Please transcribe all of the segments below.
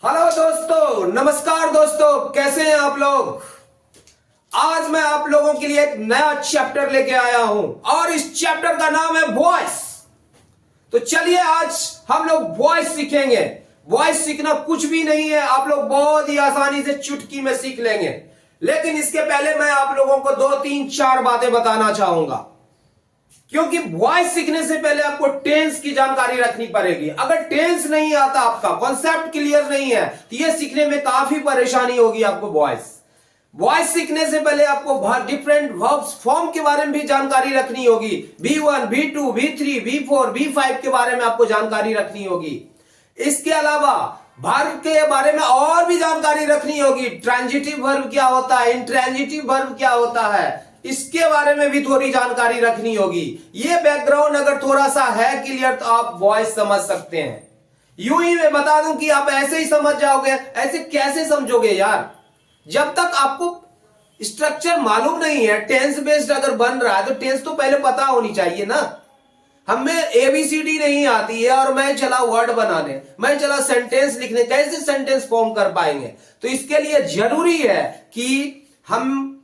Hello दोस्तों, नमस्कार दोस्तों, कैसे हैं आप लोग। आज मैं आप लोगों के लिए एक नया चैप्टर लेके आया हूं और इस चैप्टर का नाम है वॉइस। तो चलिए आज हम लोग वॉइस सीखेंगे। वॉइस सीखना कुछ भी नहीं है, आप लोग बहुत ही आसानी से चुटकी में सीख लेंगे। लेकिन इसके पहले मैं आप लोगों को 2-3-4 बातें बताना चाहूंगा, क्योंकि वॉइस सीखने से पहले आपको टेंस की जानकारी रखनी पड़ेगी। अगर टेंस नहीं आता, आपका कॉन्सेप्ट क्लियर नहीं है, तो ये सीखने में काफी परेशानी होगी आपको। वॉइस सीखने से पहले आपको डिफरेंट वर्ब्स फॉर्म के बारे में भी जानकारी रखनी होगी। V1, V2, V3, V4, V5 के बारे में आपको जानकारी रखनी होगी। इसके अलावा वर्ब के बारे में और भी जानकारी रखनी होगी। ट्रांजिटिव वर्ब क्या होता है, इंट्रांजिटिव वर्ब क्या होता है, इसके बारे में भी थोड़ी जानकारी रखनी होगी। ये बैकग्राउंड अगर थोड़ा सा है क्लियर तो आप वॉइस समझ सकते हैं। यूं ही मैं बता दूं कि आप ऐसे ही समझ जाओगे। ऐसे कैसे समझोगे यार, जब तक आपको स्ट्रक्चर मालूम नहीं है। टेंस बेस्ड अगर बन रहा है तो टेंस तो पहले पता होनी चाहिए ना। हमें ABCD नहीं आती है और मैं चला वर्ड बनाने, मैं चला सेंटेंस लिखने, कैसे सेंटेंस फॉर्म कर पाएंगे। तो इसके लिए जरूरी है कि हम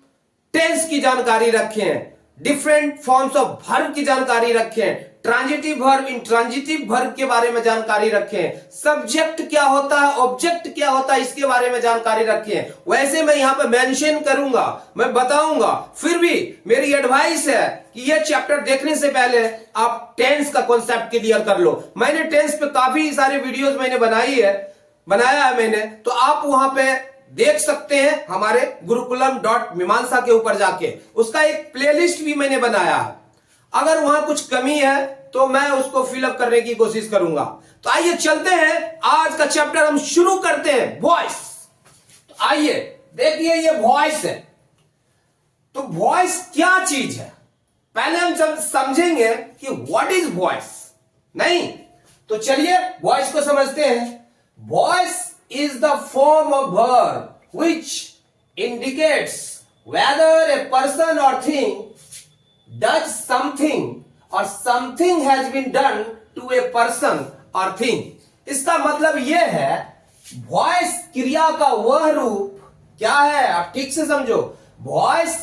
टेंस की जानकारी रखें, डिफरेंट फॉर्म्स ऑफ वर्ब की जानकारी रखें, ट्रांजिटिव वर्ब, इंट्रांजिटिव वर्ब के बारे में जानकारी रखें, सब्जेक्ट क्या होता है, ऑब्जेक्ट क्या होता है, इसके बारे में जानकारी रखें। वैसे मैं यहां पे मेंशन करूंगा, मैं बताऊंगा। फिर भी मेरी एडवाइस है कि ये चैप्टर देखने से पहले आप टेंस का कॉन्सेप्ट क्लियर कर लो। मैंने टेंस पे काफी सारे वीडियोस मैंने बनाया है मैंने, तो आप वहां पे देख सकते हैं हमारे गुरुकुलम.मीमांसा के ऊपर जाके। उसका एक प्लेलिस्ट भी मैंने बनाया है। अगर वहां कुछ कमी है तो मैं उसको फिलअप करने की कोशिश करूंगा। तो आइए चलते हैं, आज का चैप्टर हम शुरू करते हैं, वॉइस। तो आइए देखिए, ये वॉइस है। तो वॉइस क्या चीज है, पहले हम जब समझेंगे कि व्हाट इज वॉइस। नहीं तो चलिए वॉइस को समझते हैं। Voice is the form of verb which indicates whether a person or thing does something or something has been done to a person or thing। इसका मतलब यह है, वॉइस क्रिया का वह रूप क्या है, आप ठीक से समझो। वॉइस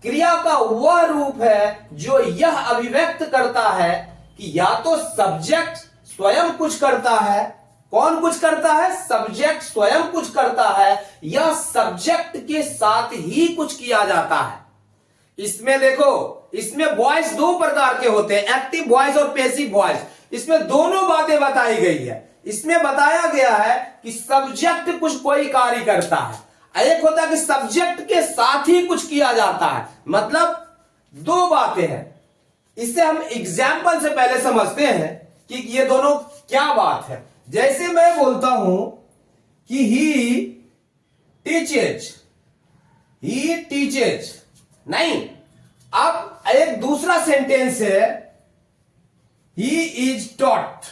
क्रिया का वह रूप है जो यह अभिव्यक्त करता है कि या तो सब्जेक्ट स्वयं कुछ करता है। कौन कुछ करता है, सब्जेक्ट स्वयं कुछ करता है, या सब्जेक्ट के साथ ही कुछ किया जाता है। इसमें देखो, इसमें वॉइस दो प्रकार के होते हैं, एक्टिव वॉइस और पैसिव वॉइस। इसमें दोनों बातें बताई गई है। इसमें बताया गया है कि सब्जेक्ट कुछ कोई कार्य करता है, एक होता है कि सब्जेक्ट के साथ ही कुछ किया जाता है। मतलब दो बातें हैं। इससे हम एग्जाम्पल से पहले समझते हैं कि ये दोनों क्या बात है। जैसे मैं बोलता हूं कि ही टीचेज, नहीं, अब एक दूसरा सेंटेंस है, ही इज टॉट।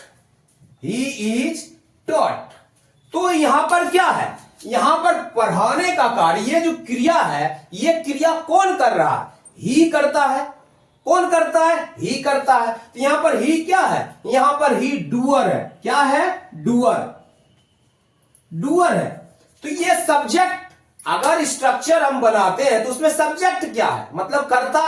तो यहां पर क्या है, यहां पर पढ़ाने का कार्य, ये जो क्रिया है, ये क्रिया कौन कर रहा है, ही करता है। कौन करता है, ही करता है। तो यहां पर ही क्या है, यहां पर ही डूअर है। क्या है, डूअर है। तो ये सब्जेक्ट, अगर स्ट्रक्चर हम बनाते हैं तो उसमें सब्जेक्ट क्या है, मतलब कर्ता,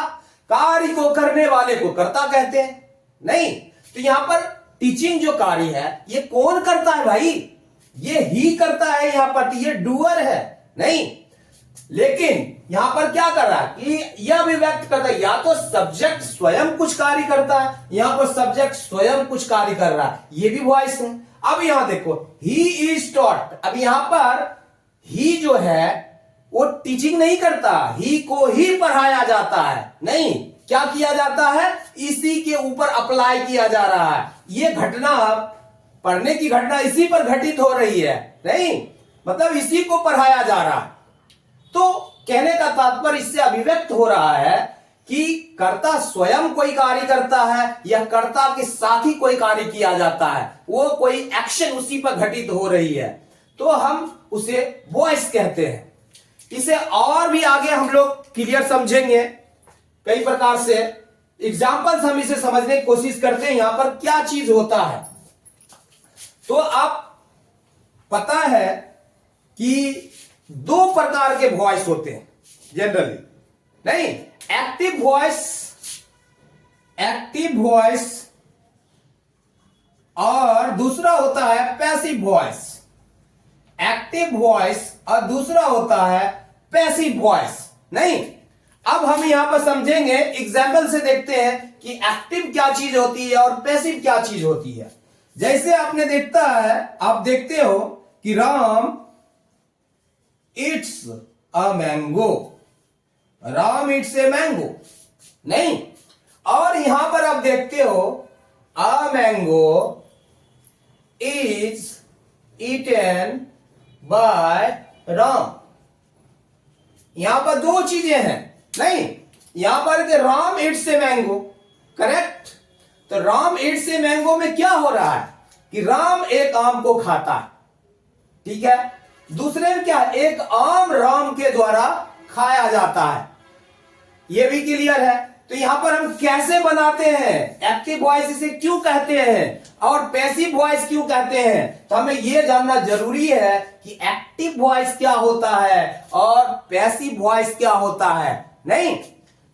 कार्य को करने वाले को कर्ता कहते हैं। नहीं तो यहां पर टीचिंग जो कार्य है, ये कौन करता है भाई, ये ही करता है यहां पर, तो ये डूअर है। नहीं, लेकिन यहां पर क्या कर रहा है कि यह भी व्यक्त करता है, या तो सब्जेक्ट स्वयं कुछ कार्य करता है, यहां पर सब्जेक्ट स्वयं कुछ कार्य कर रहा है, ये भी वॉइस है। अब यहां देखो, ही इज टॉट। अब यहां पर ही जो है वो टीचिंग नहीं करता, ही को ही पढ़ाया जाता है। नहीं, क्या किया जाता है, इसी के ऊपर अप्लाई किया जा रहा है। ये घटना, पढ़ने की घटना इसी पर घटित हो रही है। नहीं मतलब इसी को पढ़ाया जा रहा है। तो कहने का तात्पर्य इससे अभिव्यक्त हो रहा है कि कर्ता स्वयं कोई कार्य करता है या कर्ता के साथ ही कोई कार्य किया जाता है, वो कोई एक्शन उसी पर घटित हो रही है, तो हम उसे वॉइस कहते हैं। इसे और भी आगे हम लोग क्लियर समझेंगे कई प्रकार से। एग्जाम्पल्स हम इसे समझने की कोशिश करते हैं, यहां पर क्या चीज होता है। तो आप पता है कि दो प्रकार के वॉइस होते हैं जनरली, नहीं, एक्टिव वॉइस और दूसरा होता है पैसिव वॉइस। एक्टिव वॉइस और दूसरा होता है पैसिव वॉइस। नहीं, अब हम यहां पर समझेंगे, एग्जाम्पल से देखते हैं कि एक्टिव क्या चीज होती है और पैसिव क्या चीज होती है। जैसे आपने देखता है, आप देखते हो कि Ram eats a mango, Ram eats a mango, नहीं, और यहां पर आप देखते हो a mango is eaten by Ram. यहां पर दो चीजें हैं, नहीं, यहां पर कि Ram eats a mango, correct. तो राम इट्स ए मैंगो में क्या हो रहा है कि राम एक आम को खाता है, ठीक है। दूसरे में क्या, एक आम राम के द्वारा खाया जाता है, यह भी क्लियर है। तो यहां पर हम कैसे बनाते हैं, एक्टिव वॉइस इसे क्यों कहते हैं और पैसिव वॉइस क्यों कहते हैं, तो हमें यह जानना जरूरी है कि एक्टिव वॉइस क्या होता है और पैसिव वॉइस क्या होता है। नहीं,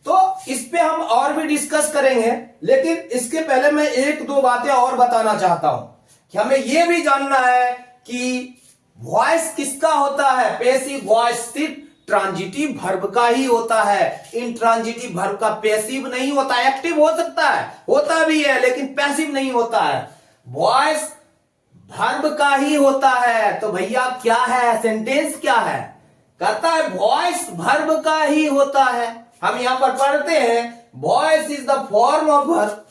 तो इस पे हम और भी डिस्कस करेंगे, लेकिन इसके पहले मैं एक दो बातें और बताना चाहता हूं कि हमें यह भी जानना है कि वॉइस किसका होता है। पैसिव वॉइस सिर्फ ट्रांजिटिव वर्ब का ही होता है, इंट्रांजिटिव वर्ब का पैसिव नहीं होता। एक्टिव हो सकता है, होता भी है, लेकिन पैसिव नहीं होता है। वॉइस वर्ब का ही होता है। तो भैया क्या है, सेंटेंस क्या है, कहता है वॉइस वर्ब का ही होता है। हम यहां पर पढ़ते हैं voice is the form of verb.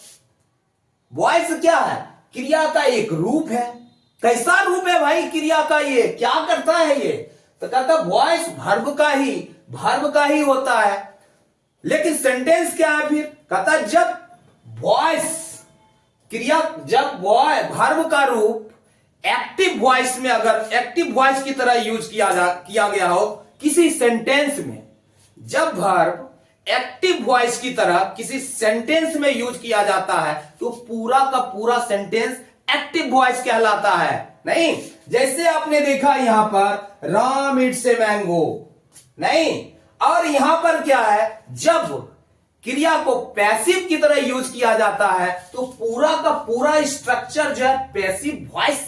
Voice क्या है, क्रिया का एक रूप है। कैसा रूप है भाई क्रिया का, ये क्या करता है ये, तो कहता वॉइस वर्ब का ही होता है। लेकिन सेंटेंस क्या है फिर, कहता जब वॉइस क्रिया, जब वर्ब का रूप एक्टिव वॉइस में, अगर एक्टिव वॉइस की तरह यूज किया गया हो किसी सेंटेंस में, जब वर्ब एक्टिव वॉइस की तरह किसी सेंटेंस में यूज किया जाता है तो पूरा का पूरा सेंटेंस एक्टिव वॉइस कहलाता है। नहीं, जैसे आपने देखा यहां पर राम इट्स ए मैंगो, नहीं, और यहां पर क्या है, जब क्रिया को पैसिव की तरह यूज किया जाता है तो पूरा का पूरा स्ट्रक्चर जो है पैसिव वॉइस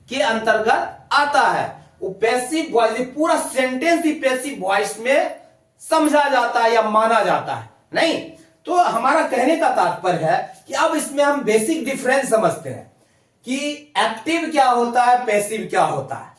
के अंतर्गत आता है। वो पैसिव वॉइस, पूरा सेंटेंस ही पैसिव वॉइस में समझा जाता है या माना जाता है। नहीं, तो हमारा कहने का तात्पर्य है कि अब इसमें हम बेसिक डिफरेंस समझते हैं कि एक्टिव क्या होता है, पैसिव क्या होता है।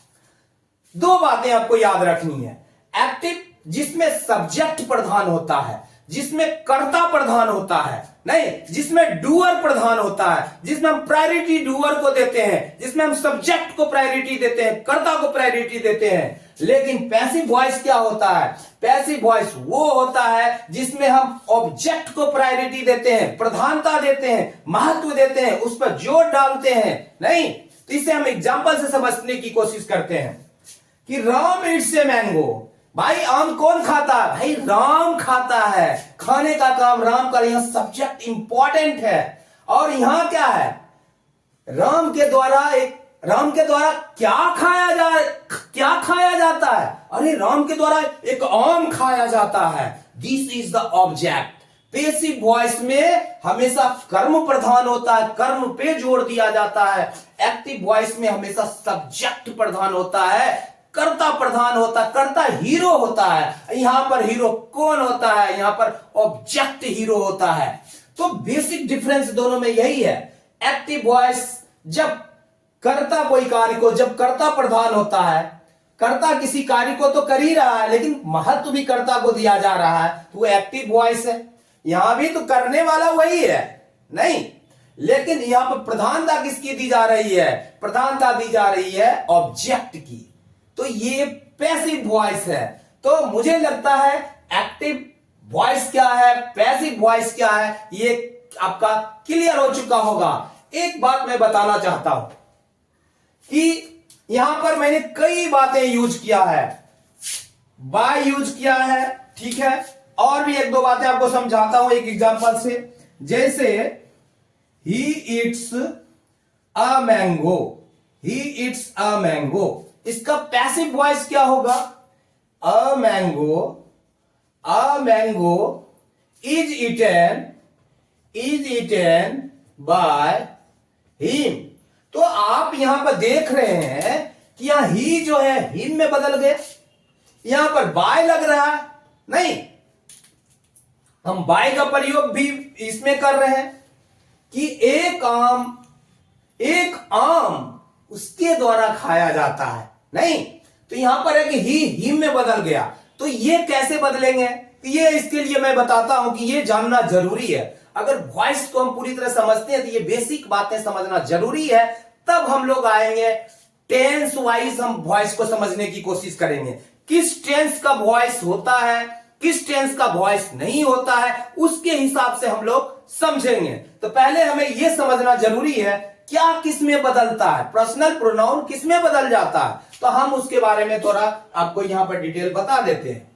दो बातें आपको याद रखनी है। एक्टिव जिसमें सब्जेक्ट प्रधान होता है, जिसमें कर्ता प्रधान होता है, नहीं, जिसमें डूअर प्रधान होता है, जिसमें हम प्रायोरिटी डूअर को देते हैं, जिसमें हम सब्जेक्ट को प्रायोरिटी देते हैं, कर्ता को प्रायोरिटी देते हैं। लेकिन पैसिव वॉइस क्या होता है, पैसिव वॉइस वो होता है जिसमें हम ऑब्जेक्ट को प्रायोरिटी देते हैं, प्रधानता देते हैं, महत्व देते हैं, उस पर जोर डालते हैं। नहीं, तो इसे हम एग्जांपल से समझने की कोशिश करते हैं कि राम इट्स ए मैंगो, भाई आम कौन खाता है, भाई राम खाता है, खाने का काम राम का, यहां सब्जेक्ट इंपॉर्टेंट है। और यहां क्या है, राम के द्वारा क्या खाया जाता है, अरे राम के द्वारा एक आम खाया जाता है। This is the object. Passive voice में हमेशा कर्म प्रधान होता है, कर्म पे जोर दिया जाता है। एक्टिव वॉइस में हमेशा सब्जेक्ट प्रधान होता है, कर्ता प्रधान होता है, कर्ता हीरो होता है। यहां पर हीरो कौन होता है, यहां पर ऑब्जेक्ट हीरो होता है। तो बेसिक डिफरेंस दोनों में यही है। एक्टिव वॉइस जब कर्ता कोई कार्य को, जब कर्ता प्रधान होता है, कर्ता किसी कार्य को तो कर ही रहा है लेकिन महत्व भी कर्ता को दिया जा रहा है, तो वो एक्टिव वॉइस है। यहां भी तो करने वाला वही है, नहीं, लेकिन यहां पर प्रधानता किसकी दी जा रही है, प्रधानता दी जा रही है ऑब्जेक्ट की। तो ये पैसिव वॉइस है। तो मुझे लगता है एक्टिव वॉइस क्या है, पैसिव वॉइस क्या है, ये आपका क्लियर हो चुका होगा। एक बात मैं बताना चाहता हूं कि यहां पर मैंने कई बातें यूज किया है, बाय यूज किया है, ठीक है, और भी एक दो बातें आपको समझाता हूं एक एग्जांपल से। जैसे he eats a mango, he eats a mango, इसका पैसिव वॉइस क्या होगा? A mango is eaten by him. तो आप यहां पर देख रहे हैं कि यहां ही जो है हिम में बदल गया, यहां पर बाय लग रहा है। नहीं, हम बाय का प्रयोग भी इसमें कर रहे हैं कि एक आम उसके द्वारा खाया जाता है। नहीं, तो यहां पर है कि ही हिम में बदल गया। तो ये कैसे बदलेंगे? तो ये इसके लिए मैं बताता हूं कि ये जानना जरूरी है। अगर वॉइस को हम पूरी तरह समझते हैं तो ये बेसिक बातें समझना जरूरी है, तब हम लोग आएंगे टेंस वाइज हम वॉइस को समझने की कोशिश करेंगे। किस टेंस का वॉइस होता है, किस टेंस का वॉइस नहीं होता है, उसके हिसाब से हम लोग समझेंगे। तो पहले हमें यह समझना जरूरी है क्या किस में बदलता है, पर्सनल प्रोनाउन किस में बदल जाता है। तो हम उसके बारे में थोड़ा आपको यहां पर डिटेल बता देते हैं।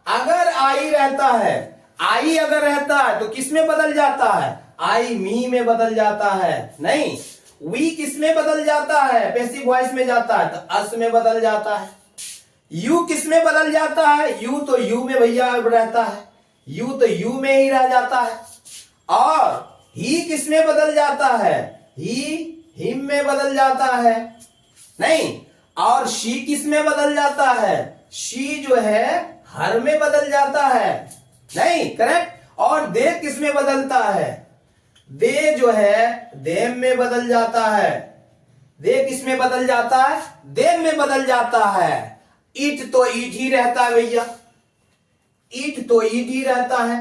अगर आई रहता है, आई अगर रहता है तो किस में बदल जाता है? आई मी में बदल जाता है। नहीं, वी किस में बदल जाता है? पैसिव वॉइस में जाता है, तो अस में बदल जाता है। यू किस में बदल जाता है? यू तो यू में भैया रहता है, यू तो यू में ही रह जाता है। और ही किस में बदल जाता है? ही हिम में बदल जाता है। नहीं, और शी किस में बदल जाता है? शी जो है हर में बदल जाता है। नहीं, करेक्ट। और दे किस में बदलता है? दे जो है देम में बदल जाता है। दे किस में बदल जाता है? देम में बदल जाता है। ईट तो ईट ही रहता है भैया, ईट तो ईट ही रहता है।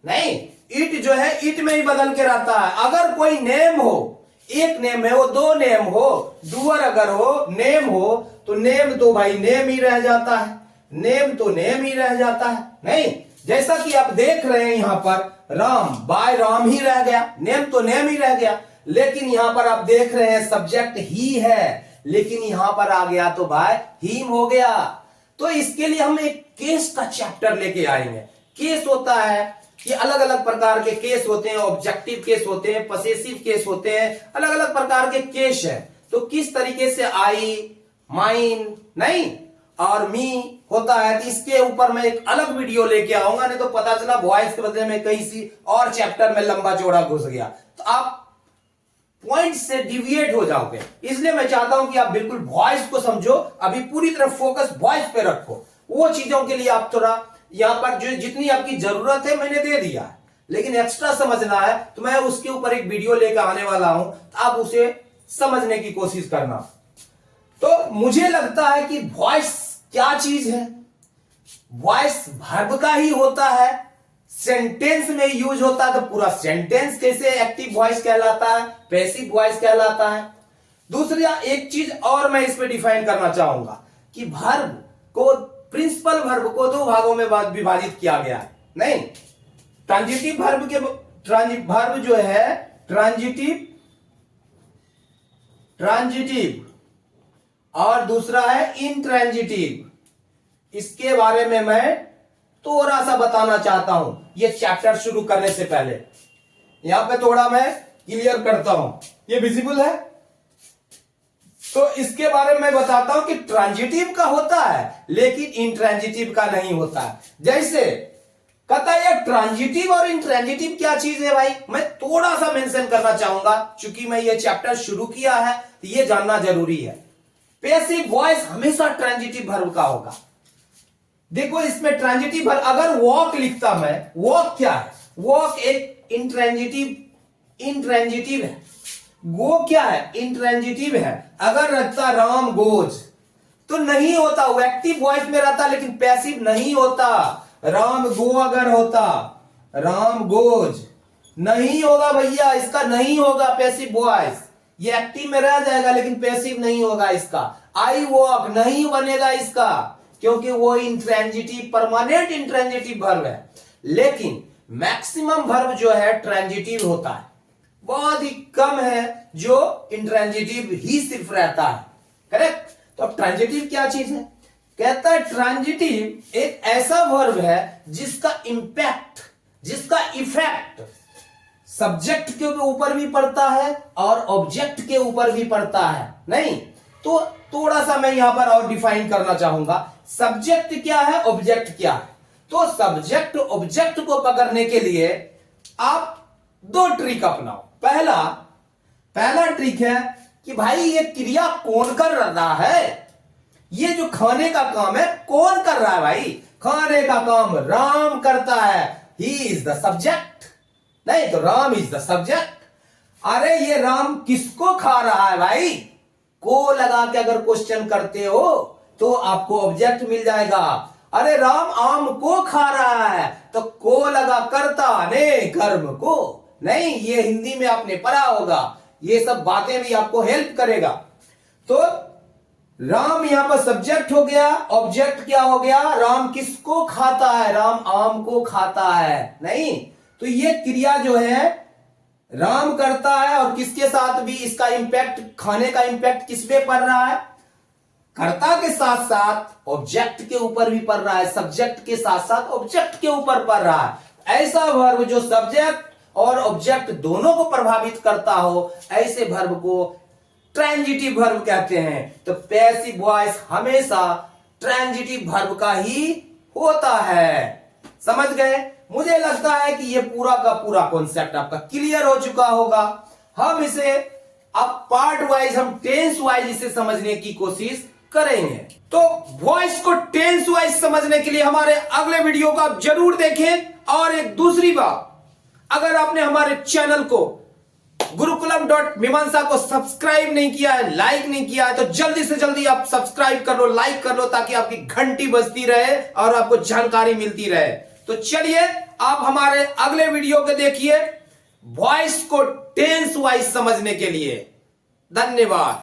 नहीं, ईट जो है ईट में ही बदल के रहता है। अगर कोई नेम हो, एक नेम है, वो दो नेम हो, डूअर अगर हो, नेम हो, तो नेम तो भाई नेम ही रह जाता है, नेम तो नेम ही रह जाता है। नहीं, जैसा कि आप देख रहे हैं यहां पर राम, बाय राम ही रह गया, नेम तो नेम ही रह गया। लेकिन यहां पर आप देख रहे हैं सब्जेक्ट ही है, लेकिन यहां पर आ गया तो बाय हिम हो गया। तो इसके लिए हम एक केस का चैप्टर लेके आएंगे। केस होता है कि अलग अलग प्रकार के केस होते हैं, ऑब्जेक्टिव केस होते हैं, पसेसिव केस होते हैं, अलग अलग प्रकार के केस है। तो किस तरीके से आई, माइन, नहीं और मी होता है, तो इसके ऊपर मैं एक अलग वीडियो लेके आऊंगा। नहीं तो पता चला वॉइस के बदले में कहीं सी और चैप्टर में लंबा चौड़ा घुस गया तो आप पॉइंट से डिविएट हो जाओगे। इसलिए मैं चाहता हूं कि आप बिल्कुल वॉइस को समझो, अभी पूरी तरह फोकस वॉइस पे रखो। वो चीजों के लिए आप थोड़ा यहां पर जो जितनी आपकी जरूरत है मैंने दे दिया है, लेकिन एक्स्ट्रा समझना है तो मैं उसके ऊपर एक वीडियो लेकर आने वाला हूं, तो आप उसे समझने की कोशिश करना। तो मुझे लगता है कि वॉइस क्या चीज है? वॉइस वर्ब का ही होता है, सेंटेंस में यूज होता है। तो पूरा सेंटेंस कैसे एक्टिव वॉइस कहलाता है, पैसिव वॉइस कहलाता है। दूसरा एक चीज और मैं इसमें डिफाइन करना चाहूंगा कि वर्ब को, प्रिंसिपल वर्ब को दो भागों में विभाजित किया गया है। नहीं, ट्रांजिटिव वर्ब के वर्ब जो है ट्रांजिटिव और दूसरा है इंट्रांजिटिव। इसके बारे में मैं थोड़ा सा बताना चाहता हूं ये चैप्टर शुरू करने से पहले। यहां पे थोड़ा मैं क्लियर करता हूं, ये विजिबल है। तो इसके बारे में बताता हूं कि ट्रांजिटिव का होता है लेकिन इंट्रांजिटिव का नहीं होता है। जैसे कहता है ये ट्रांजिटिव और इंट्रांजिटिव क्या चीज है भाई, मैं थोड़ा सा मेंशन करना चाहूंगा। चूंकि मैं ये चैप्टर शुरू किया है तो ये जानना जरूरी है। पैसिव वॉइस हमेशा ट्रांजिटिव वर्ब का होगा। देखो इसमें ट्रांजिटिव वर्ब, अगर वॉक लिखता मैं, वॉक क्या है? वॉक एक इंट्रांजिटिव है। गो क्या है? इंट्रांजिटिव है। अगर रहता राम गोज तो नहीं होता, वो एक्टिव वॉइस में रहता लेकिन पैसिव नहीं होता। राम गो अगर होता, राम गोज नहीं होगा भैया, इसका नहीं होगा पैसिव वॉइस। ये एक्टिव में रह जाएगा लेकिन पैसिव नहीं होगा इसका। आई वॉक नहीं बनेगा इसका, क्योंकि वो इंट्रांजिटिव, परमानेंट इंट्रांजिटिव वर्ब है। लेकिन मैक्सिमम वर्ब जो है ट्रांजिटिव होता है, बहुत ही कम है जो इंट्रांजिटिव ही सिर्फ रहता है। करेक्ट? तो अब ट्रांजिटिव क्या चीज है? कहता है ट्रांजिटिव एक ऐसा वर्ब है जिसका इंपैक्ट, जिसका इफेक्ट सब्जेक्ट के ऊपर भी पड़ता है और ऑब्जेक्ट के ऊपर भी पड़ता है। नहीं तो थोड़ा सा मैं यहां पर और डिफाइन करना चाहूंगा, सब्जेक्ट क्या है, ऑब्जेक्ट क्या है। तो सब्जेक्ट ऑब्जेक्ट को पकड़ने के लिए आप दो ट्रिक अपनाओ। पहला ट्रिक है कि भाई ये क्रिया कौन कर रहा है, ये जो खाने का काम है कौन कर रहा है। भाई खाने का काम राम करता है, ही इज द सब्जेक्ट। नहीं तो राम इज द सब्जेक्ट। अरे ये राम किसको खा रहा है भाई, को लगा के अगर क्वेश्चन करते हो तो आपको ऑब्जेक्ट मिल जाएगा। अरे राम आम को खा रहा है तो को लगा करता ने कर्म को। नहीं ये हिंदी में आपने पढ़ा होगा, ये सब बातें भी आपको हेल्प करेगा। तो राम यहां पर सब्जेक्ट हो गया, ऑब्जेक्ट क्या हो गया, राम किसको खाता है, राम आम को खाता है। नहीं तो ये क्रिया जो है राम करता है और किसके साथ भी इसका इंपैक्ट, खाने का इंपैक्ट किस पे पड़ रहा है, कर्ता के साथ साथ ऑब्जेक्ट के ऊपर भी पड़ रहा है, सब्जेक्ट के साथ साथ ऑब्जेक्ट के ऊपर पड़ रहा है। ऐसा वर्ब जो सब्जेक्ट और ऑब्जेक्ट दोनों को प्रभावित करता हो, ऐसे वर्ब को ट्रांजिटिव वर्ब कहते हैं। तो पैसिव वॉइस हमेशा ट्रांजिटिव वर्ब का ही होता है। समझ गए? मुझे लगता है कि ये पूरा का पूरा कॉन्सेप्ट आपका क्लियर हो चुका होगा। हम इसे अब पार्ट वाइज, हम टेंस वाइज इसे समझने की कोशिश करेंगे। तो वॉइस को टेंस वाइज समझने के लिए हमारे अगले वीडियो को आप जरूर देखें। और एक दूसरी बात, अगर आपने हमारे चैनल को गुरुकुलम.मीमांसा को सब्सक्राइब नहीं किया है, लाइक नहीं किया है, तो जल्दी से जल्दी आप सब्सक्राइब कर लो, लाइक कर लो, ताकि आपकी घंटी बजती रहे और आपको जानकारी मिलती रहे। तो चलिए आप हमारे अगले वीडियो को देखिए वॉइस को टेंस वाइज समझने के लिए। धन्यवाद।